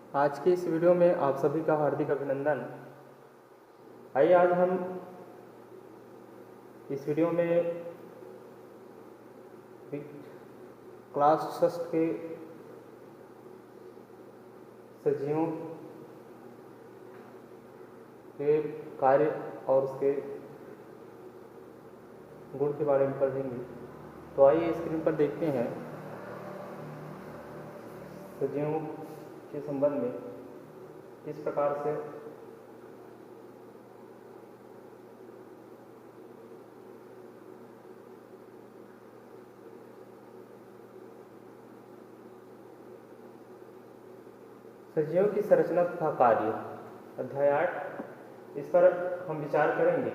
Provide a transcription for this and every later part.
आज के इस वीडियो में आप सभी का हार्दिक अभिनंदन। आइए आज हम इस वीडियो में क्लास 6 के सजीवों के कार्य और उसके गुण के बारे में पढ़ेंगे। तो आइए स्क्रीन पर देखते हैं सजीवों के संबंध में किस प्रकार से सजीवों की संरचना तथा कार्य अध्याय 8 इस पर हम विचार करेंगे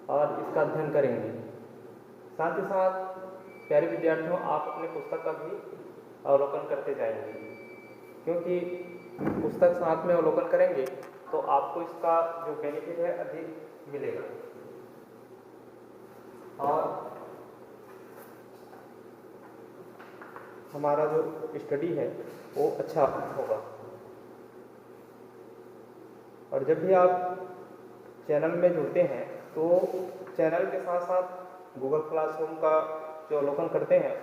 और इसका अध्ययन करेंगे। साथ ही साथ प्यारे विद्यार्थियों, आप अपने पुस्तक का भी अवलोकन करते जाएंगे, क्योंकि पुस्तक साथ में अवलोकन करेंगे तो आपको इसका जो बेनिफिट है अधिक मिलेगा और हमारा जो स्टडी है वो अच्छा होगा। और जब भी आप चैनल में जुड़ते हैं तो चैनल के साथ साथ गूगल क्लासरूम का जो अवलोकन करते हैं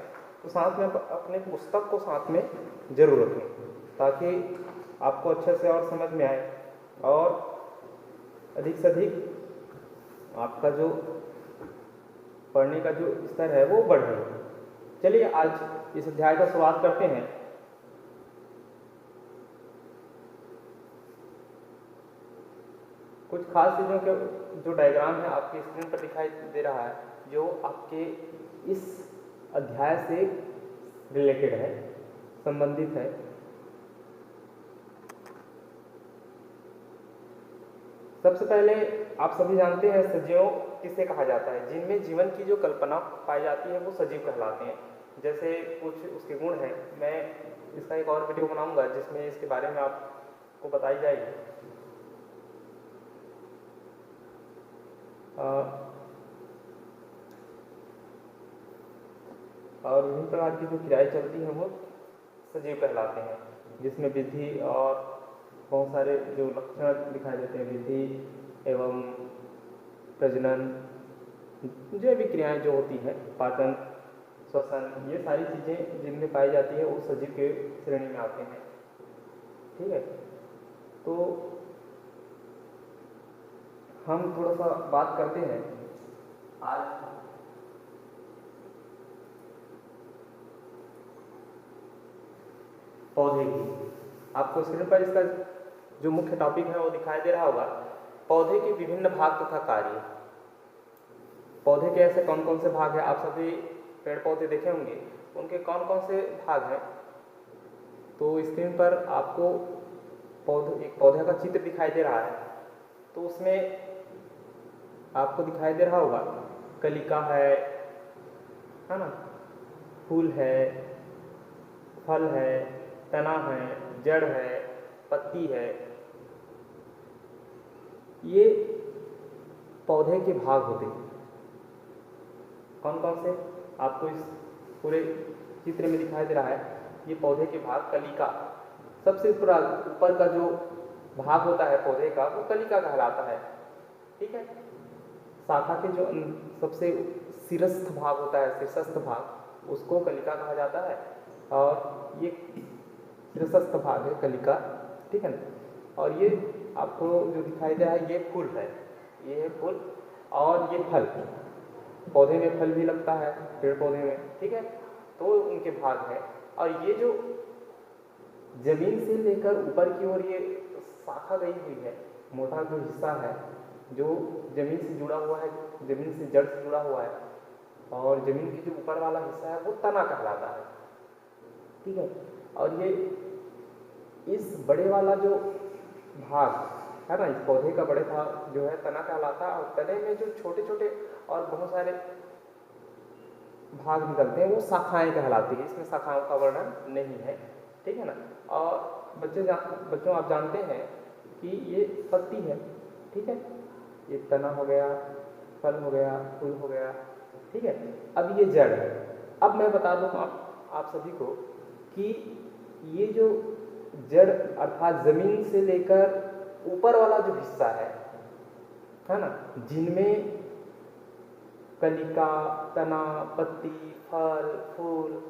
तो साथ में अपने पुस्तक को साथ में जरूर रखें, ताकि आपको अच्छे से और समझ में आए और अधिक से अधिक आपका जो पढ़ने का जो स्तर है वो बढ़े। चलिए आज इस अध्याय का शुरुआत करते हैं। कुछ खास चीज़ों के जो डायग्राम है आपकी स्क्रीन पर दिखाई दे रहा है, जो आपके इस अध्याय से रिलेटेड है, संबंधित है। सबसे पहले आप सभी जानते हैं सजीव किसे कहा जाता है। जिनमें जीवन की जो कल्पना पाई जाती है वो सजीव कहलाते हैं। जैसे कुछ उसके गुण हैं, मैं इसका एक और वीडियो बनाऊंगा जिसमें इसके बारे में आपको बताई जाएगी। और विभिन्न प्रकार की जो क्रियाएं चलती हैं वो सजीव कहलाते हैं, जिसमें वृद्धि और बहुत सारे जो लक्षण दिखाई देते हैं, वृद्धि एवं प्रजनन, जो भी क्रियाएं जो होती हैं, पाचन, श्वसन, ये सारी चीज़ें जिनमें पाई जाती है वो सजीव के श्रेणी में आते हैं। ठीक है, तो हम थोड़ा सा बात करते हैं आज पौधे की। आपको स्क्रीन पर इसका जो मुख्य टॉपिक है वो दिखाई दे रहा होगा, पौधे के विभिन्न भाग तथा कार्य। पौधे के ऐसे कौन कौन से भाग हैं, आप सभी पेड़ पौधे देखे होंगे, उनके कौन कौन से भाग हैं। तो स्क्रीन पर आपको एक पौधे का चित्र दिखाई दे रहा है, तो उसमें आपको दिखाई दे रहा होगा कलिका है ना, फूल है, फल है, तना है, जड़ है, पत्ती है। ये पौधे के भाग होते हैं। कौन कौन से आपको इस पूरे चित्र में दिखाई दे रहा है, ये पौधे के भाग। कलिका सबसे ऊपर का जो भाग होता है पौधे का वो कलिका कहलाता है। ठीक है, शाखा के जो सबसे शीर्षस्थ भाग होता है, शीर्षस्थ भाग, उसको कलिका कहा जाता है। और ये शीर्षस्थ भाग है कलिका। ठीक है ना। और ये आपको जो दिखाई दे रहा है ये फूल है, ये है फूल। और ये फल, पौधे में फल भी लगता है, पेड़ पौधे में। ठीक है, तो उनके भाग है। और ये जो जमीन से लेकर ऊपर की ओर ये शाखा गई हुई है, मोटा जो हिस्सा है जो जमीन से जुड़ा हुआ है, जमीन से जड़ से जुड़ा हुआ है, और जमीन की जो ऊपर वाला हिस्सा है वो तना कहलाता है। ठीक है, और ये इस बड़े वाला जो भाग है ना, इस पौधे का बड़े भाग जो है तना कहलाता है। और तने में जो छोटे छोटे और बहुत सारे भाग निकलते हैं वो शाखाएं कहलाती है। इसमें शाखाओं का वर्णन नहीं है। ठीक है ना। और बच्चों आप जानते हैं कि ये पत्ती है। ठीक है, ये तना हो गया, फल हो गया, फूल हो गया। ठीक है, अब ये जड़ है। अब मैं बता दूं आप सभी को कि ये जो जड़ अर्थात जमीन से लेकर ऊपर वाला जो हिस्सा है ना, जिनमें कलिका, तना, पत्ती, फल, फूल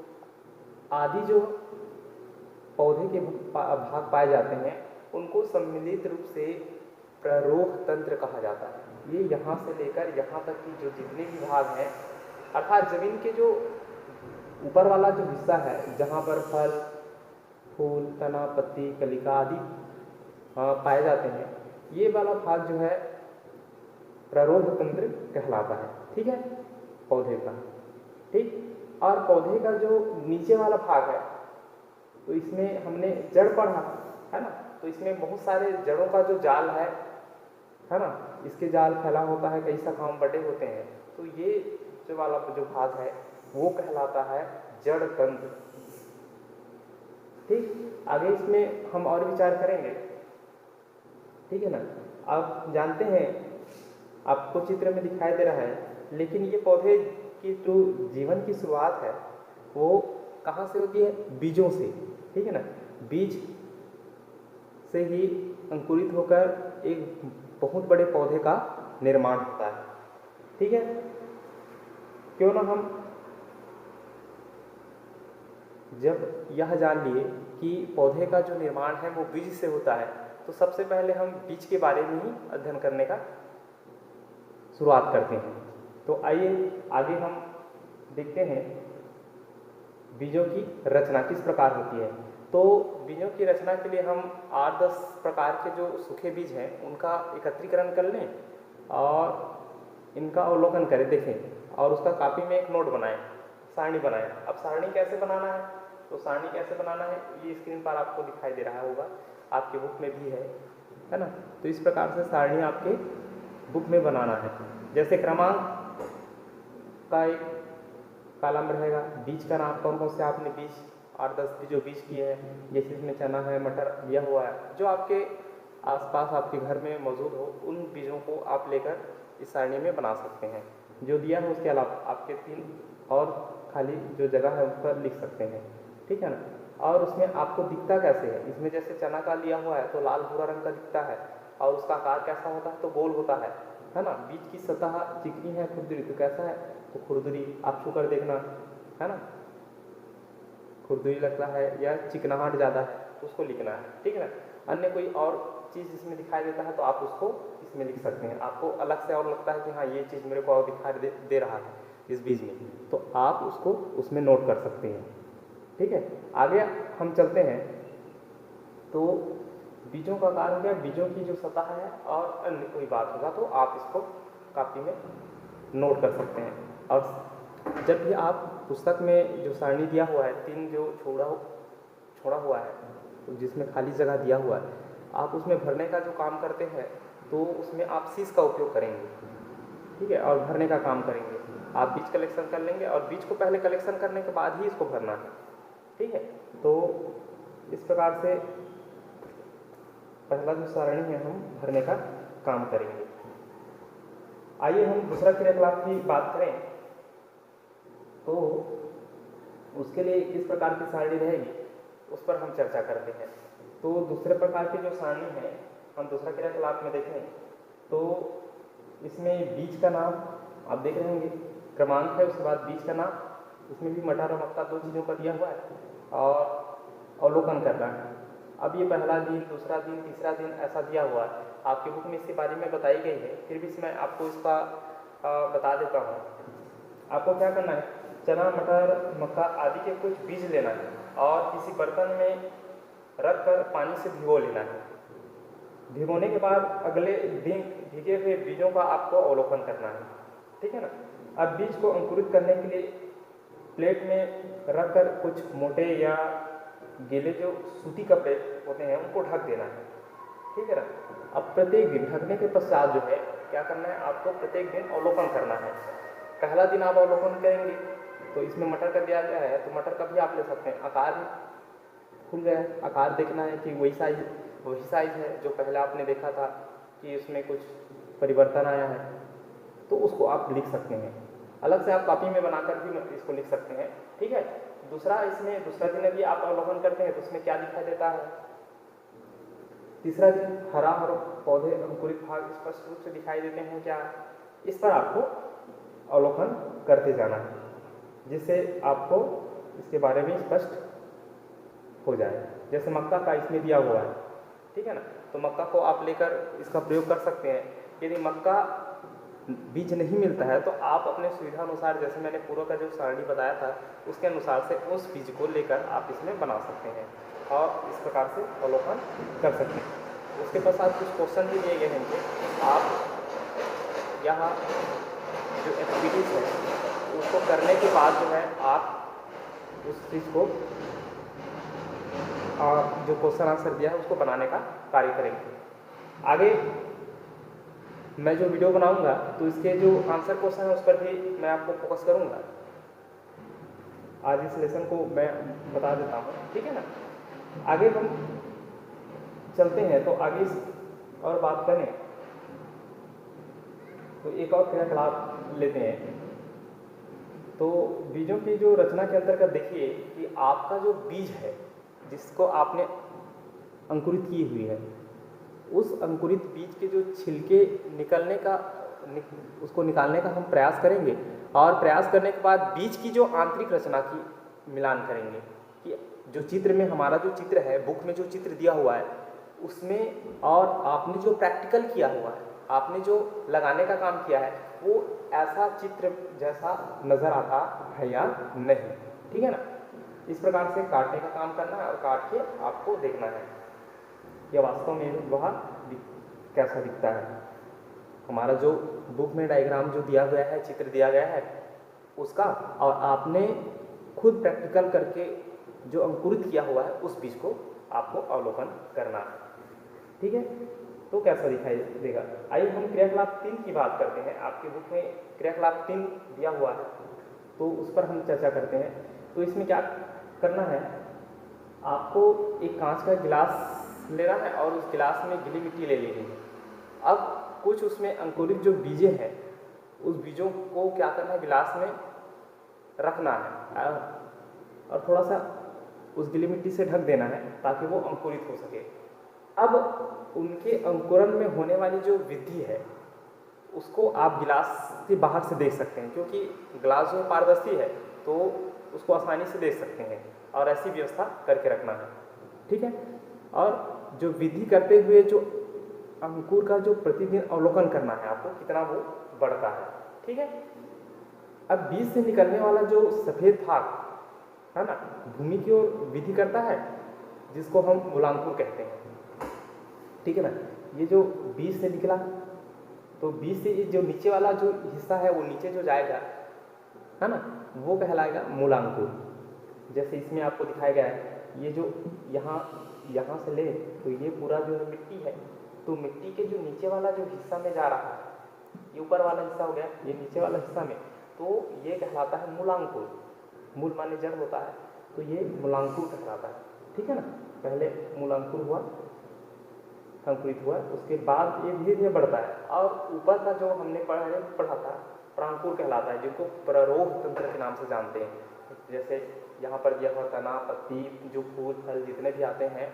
आदि जो पौधे के भाग पाए जाते हैं, उनको सम्मिलित रूप से प्ररोह तंत्र कहा जाता है। ये यहाँ से लेकर यहाँ तक की जो जितने भी भाग हैं, अर्थात जमीन के जो ऊपर वाला जो हिस्सा है, जहाँ पर फल, फूल, तना, पत्ती, कलिका आदि पाए जाते हैं, ये वाला भाग जो है प्ररोह तंत्र कहलाता है। ठीक है, पौधे का। ठीक, और पौधे का जो नीचे वाला भाग है, तो इसमें हमने जड़ पढ़ा है ना, तो इसमें बहुत सारे जड़ों का जो जाल है ना, इसके जाल फैला होता है, कई शाखाओं बटे होते हैं। तो ये जो वाला जो भाग है वो कहलाता है जड़ तंत्र। ठीक, आगे इसमें हम और विचार करेंगे। ठीक है ना, आप जानते हैं, आपको चित्र में दिखाई दे रहा है, लेकिन ये पौधे की जो जीवन की शुरुआत है वो कहाँ से होती है? बीजों से। ठीक है ना, बीज से ही अंकुरित होकर एक बहुत बड़े पौधे का निर्माण होता है। ठीक है, क्यों ना हम जब यह जान लिए कि पौधे का जो निर्माण है वो बीज से होता है, तो सबसे पहले हम बीज के बारे में ही अध्ययन करने का शुरुआत करते हैं। तो आइए आगे हम देखते हैं बीजों की रचना किस प्रकार होती है। तो बीजों की रचना के लिए हम 8-10 प्रकार के जो सूखे बीज हैं उनका एकत्रीकरण कर लें और इनका अवलोकन करें, देखें, और उसका कॉपी में एक नोट बनाएं, सारणी बनाएं। अब सारणी कैसे बनाना है, तो सारणी कैसे बनाना है ये स्क्रीन पर आपको दिखाई दे रहा होगा, आपके बुक में भी है ना। तो इस प्रकार से सारणी आपके बुक में बनाना है। जैसे क्रमांक का एक कॉलम रहेगा, बीज का नाम, कौन कौन से आपने बीज 8-10 जो बीज किए हैं, जैसे इसमें चना है, मटर दिया हुआ है, जो आपके आसपास आपके घर में मौजूद हो, उन बीजों को आप लेकर इस सारणी में बना सकते हैं। जो दिया है उसके अलावा आपके 3 और खाली जो जगह है उस पर लिख सकते हैं। ठीक है ना, और उसमें आपको दिखता कैसे है, इसमें जैसे चना का लिया हुआ है तो लाल भूरा रंग का दिखता है, और उसका आकार कैसा होता है, तो गोल होता है ना। बीज की सतह चिकनी है, खुरदुरी, तो कैसा है, तो खुरदुरी, आप छू कर देखना, है ना, खुरदुरी लगता है या चिकनाहट ज़्यादा है तो उसको लिखना है। ठीक है ना, अन्य कोई और चीज़ इसमें दिखाई देता है तो आप उसको इसमें लिख सकते हैं। आपको अलग से और लगता है कि हाँ ये चीज़ मेरे को और दिखाई दे रहा है इस बीज में, तो आप उसको उसमें नोट कर सकते हैं। ठीक है, आगे हम चलते हैं। तो बीजों का कारण हो गया, बीजों की जो सतह है, और अन्य कोई बात होगा तो आप इसको कॉपी में नोट कर सकते हैं। और जब भी आप पुस्तक में जो सारणी दिया हुआ है, 3 जो छोड़ा हुआ है, तो जिसमें खाली जगह दिया हुआ है, आप उसमें भरने का जो काम करते हैं तो उसमें आप शीश का उपयोग करेंगे। ठीक है, और भरने का काम करेंगे। आप बीज कलेक्शन कर लेंगे और बीज को पहले कलेक्शन करने के बाद ही इसको भरना है। ठीक है, तो इस प्रकार से पहला जो सारणी है हम भरने का काम करेंगे। आइए हम दूसरा क्रियाकलाप की बात करें, तो उसके लिए किस प्रकार की सारणी रहेगी उस पर हम चर्चा करते हैं। तो दूसरे प्रकार की जो सारणी है हम दूसरा क्रियाकलाप में देखें, तो इसमें बीज का नाम आप देख रहे होंगे, क्रमांक है, उसके बाद बीज का नाम, इसमें भी मटर और मक्का 2 चीज़ों का दिया हुआ है, और अवलोकन करना है। अब ये पहला दिन, दूसरा दिन, तीसरा दिन ऐसा दिया हुआ है, आपकी बुक में इसके बारे में बताई गई है, फिर भी मैं आपको इसका बता देता हूँ। आपको क्या करना है, चना, मटर, मक्का आदि के कुछ बीज लेना है और किसी बर्तन में रख कर पानी से भिगो लेना है। भिगोने के बाद अगले दिन भीगे हुए बीजों का आपको अवलोकन करना है। ठीक है ना, अब बीज को अंकुरित करने के लिए प्लेट में रखकर कुछ मोटे या गीले जो सूती कपड़े होते हैं उनको ढक देना है। ठीक है ना, अब प्रत्येक दिन ढकने के पश्चात जो है क्या करना है, आपको प्रत्येक दिन अवलोकन करना है। पहला दिन आप अवलोकन करेंगे तो इसमें मटर का दिया गया है, तो मटर का भी आप ले सकते हैं। आकार खुल गया है, आकार देखना है कि वही साइज है जो पहले आपने देखा था कि उसमें कुछ परिवर्तन आया है, तो उसको आप लिख सकते हैं। अलग से आप कॉपी में बनाकर भी इसको लिख सकते हैं। ठीक है, दूसरा, इसमें दूसरा दिन यदि आप अवलोकन करते हैं तो उसमें क्या दिखाई देता है, तीसरा दिन हरा और पौधे अंकुरित भाग स्पष्ट रूप से दिखाई देते हैं क्या, इस पर आपको अवलोकन करते जाना है, जिससे आपको इसके बारे में स्पष्ट हो जाए। जैसे मक्का का इसमें दिया हुआ है, ठीक है ना, तो मक्का को आप लेकर इसका प्रयोग कर सकते हैं। यदि मक्का बीज नहीं मिलता है तो आप अपने सुविधा अनुसार, जैसे मैंने पूर्व का जो सारणी बताया था उसके अनुसार से उस बीज को लेकर आप इसमें बना सकते हैं और इस प्रकार से अवलोकन कर सकते हैं। उसके पश्चात कुछ क्वेश्चन भी दिए गए हैं कि आप यहाँ जो एक्टिविटीज़ है उसको करने के बाद जो है आप उस चीज़ को जो क्वेश्चन आंसर दिया है उसको बनाने का कार्य करेंगे। आगे मैं जो वीडियो बनाऊंगा तो इसके जो आंसर क्वेश्चन है उस पर भी मैं आपको फोकस करूंगा। आज इस लेसन को मैं बता देता हूँ, ठीक है ना। आगे हम चलते हैं तो आगे और बात करें तो एक और क्रियाकलाप लेते हैं। तो बीजों की जो रचना के अंतर्गत देखिए कि आपका जो बीज है जिसको आपने अंकुरित की हुई है, उस अंकुरित बीज के जो छिलके उसको निकालने का हम प्रयास करेंगे और प्रयास करने के बाद बीज की जो आंतरिक रचना की मिलान करेंगे कि जो चित्र में हमारा जो चित्र है, बुक में जो चित्र दिया हुआ है उसमें और आपने जो प्रैक्टिकल किया हुआ है, आपने जो लगाने का काम किया है वो ऐसा चित्र जैसा नज़र आता है या नहीं, ठीक है ना। इस प्रकार से काटने का काम करना है और काट के आपको देखना है कि वास्तव में वह कैसा दिखता है। हमारा जो बुक में डायग्राम जो दिया गया है, चित्र दिया गया है उसका, और आपने खुद प्रैक्टिकल करके जो अंकुरित किया हुआ है उस बीज को आपको अवलोकन करना है, ठीक है। तो कैसा दिखाई देगा। आइए हम क्रियाकलाप 3 की बात करते हैं। आपके बुक में क्रियाकलाप 3 दिया हुआ है तो उस पर हम चर्चा करते हैं। तो इसमें क्या करना है, आपको एक कांच का गिलास लेना है और उस गिलास में गीली मिट्टी ले लेनी है। अब कुछ उसमें अंकुरित जो बीजें हैं उस बीजों को क्या करना है, गिलास में रखना है और थोड़ा सा उस गीली मिट्टी से ढक देना है ताकि वो अंकुरित हो सके। अब उनके अंकुरण में होने वाली जो वृद्धि है उसको आप गिलास के बाहर से देख सकते हैं, क्योंकि गिलास जो पारदर्शी है तो उसको आसानी से देख सकते हैं और ऐसी व्यवस्था करके रखना है, ठीक है। और जो वृद्धि करते हुए जो अंकुर का जो प्रतिदिन अवलोकन करना है आपको, कितना वो बढ़ता है, ठीक है। अब बीज से निकलने वाला जो सफ़ेद भाग है ना, भूमि की ओर वृद्धि करता है, जिसको हम मूलांकुर कहते हैं, ठीक है ना। ये जो बीज से निकला तो बीज से जो नीचे वाला जो हिस्सा है वो नीचे जो जाएगा है ना, वो कहलाएगा मूलांकुर। जैसे इसमें आपको दिखाया गया है, ये जो यहाँ से ले तो ये पूरा जो मिट्टी है, तो मिट्टी के जो नीचे वाला जो हिस्सा में जा रहा है, ये ऊपर वाला हिस्सा हो गया, ये नीचे वाला हिस्सा में, तो ये कहलाता है मूलांकुर। मूल माने जड़ होता है, तो ये मूलांकुर कहलाता है, ठीक है ना। पहले मूलांकुर हुआ, अंकुरित हुआ, उसके बाद ये धीरे धीरे बढ़ता है और ऊपर का जो हमने पढ़ा था प्रांकुर कहलाता है, जिनको प्ररोह तंत्र के नाम से जानते हैं। जैसे यहाँ पर दिया हुआ तना, पत्ती, जो फूल फल जितने भी आते हैं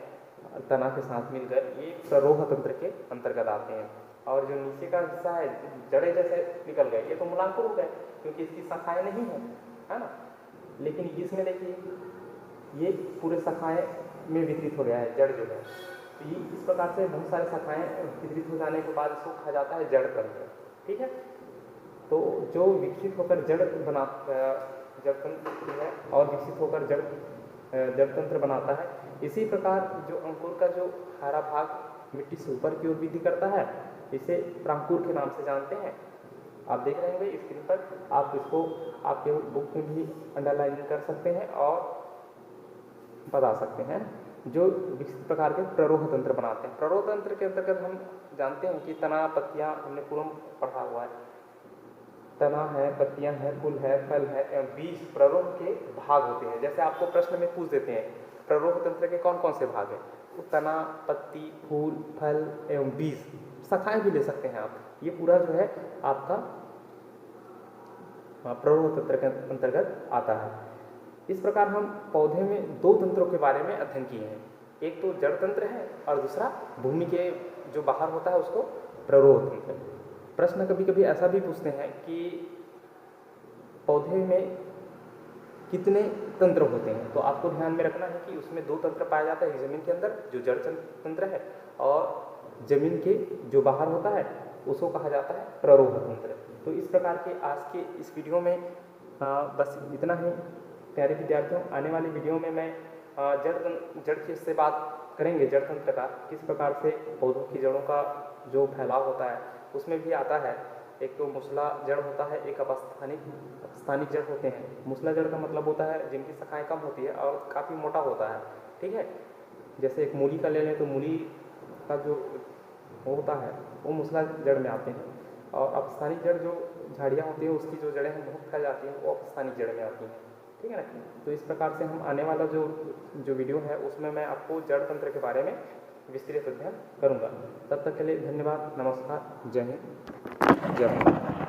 तना के साथ मिलकर, ये प्ररोह तंत्र के अंतर्गत आते हैं। और जो नीचे का हिस्सा है, जड़े जैसे निकल गए, ये तो मूलांकुर हो गए क्योंकि इसकी शाखाएं नहीं है ना। लेकिन इसमें देखिए ये पूरे शाखाएं में वितरित हो गया है, जड़ जो है। तो ये इस प्रकार से बहुत सारे शाखाएं वितरित हो जाने के बाद इसको कहा जाता है जड़ तंत्र, ठीक है। तो जो विकसित होकर जड़ तंत्र है और विकसित होकर जड़ तंत्र बनाता है। इसी प्रकार जो अंकुर का जो हरा भाग मिट्टी से ऊपर की ओर वृद्धि करता है, इसे प्रांकुर के नाम से जानते हैं। आप देख रहे होंगे स्क्रीन पर, आप इसको आपके बुक में भी अंडरलाइन कर सकते हैं और बता सकते हैं। जो विकसित प्रकार के प्ररोह तंत्र बनाते हैं। प्ररोह तंत्र के अंतर्गत हम जानते हैं कि तना, पत्तियां हमने पूर्व पढ़ा हुआ है, तना है, पत्तियां हैं, फूल है, फल है एवं बीज प्ररोह के भाग होते हैं। जैसे आपको प्रश्न में पूछ देते हैं प्ररोह तंत्र के कौन कौन से भाग हैं, तो तना, पत्ती, फूल, फल एवं बीज, शाखाएं भी ले सकते हैं आप। ये पूरा जो है आपका प्ररोह तंत्र के अंतर्गत आता है। इस प्रकार हम पौधे में 2 तंत्रों के बारे में अध्ययन किए हैं। एक तो जड़ तंत्र है और दूसरा भूमि के जो बाहर होता है उसको प्ररोह तंत्र। प्रश्न कभी कभी ऐसा भी पूछते हैं कि पौधे में कितने तंत्र होते हैं, तो आपको ध्यान में रखना है कि उसमें 2 तंत्र पाया जाता है जमीन के अंदर, जो जड़ तंत्र है, और जमीन के जो बाहर होता है उसको कहा जाता है प्ररोह तंत्र। तो इस प्रकार के आज के इस वीडियो में बस इतना ही प्यारे विद्यार्थियों। आने वाली वीडियो में मैं जड़ की से बात करेंगे, जड़ तंत्र का, किस प्रकार से पौधों की जड़ों का जो फैलाव होता है उसमें भी आता है। एक तो मूसला जड़ होता है, एक स्थानिक जड़ होते हैं। मूसला जड़ का मतलब होता है जिनकी शाखाएं कम होती है और काफ़ी मोटा होता है, ठीक है। जैसे एक मूली का ले लें तो मूली का जो वो होता है वो मूसला जड़ में आते हैं, और अपस्थानिक जड़ जो झाड़ियाँ होती हैं उसकी जो जड़ें हैं बहुत फैल जाती हैं, वो अपस्थानिक जड़ में आती हैं, ठीक है ना। तो इस प्रकार से हम आने वाला जो वीडियो है उसमें मैं आपको जड़ तंत्र के बारे में विस्तृत अध्ययन करूँगा। तब तक के लिए धन्यवाद, नमस्कार, जय हिंद, जय भारत।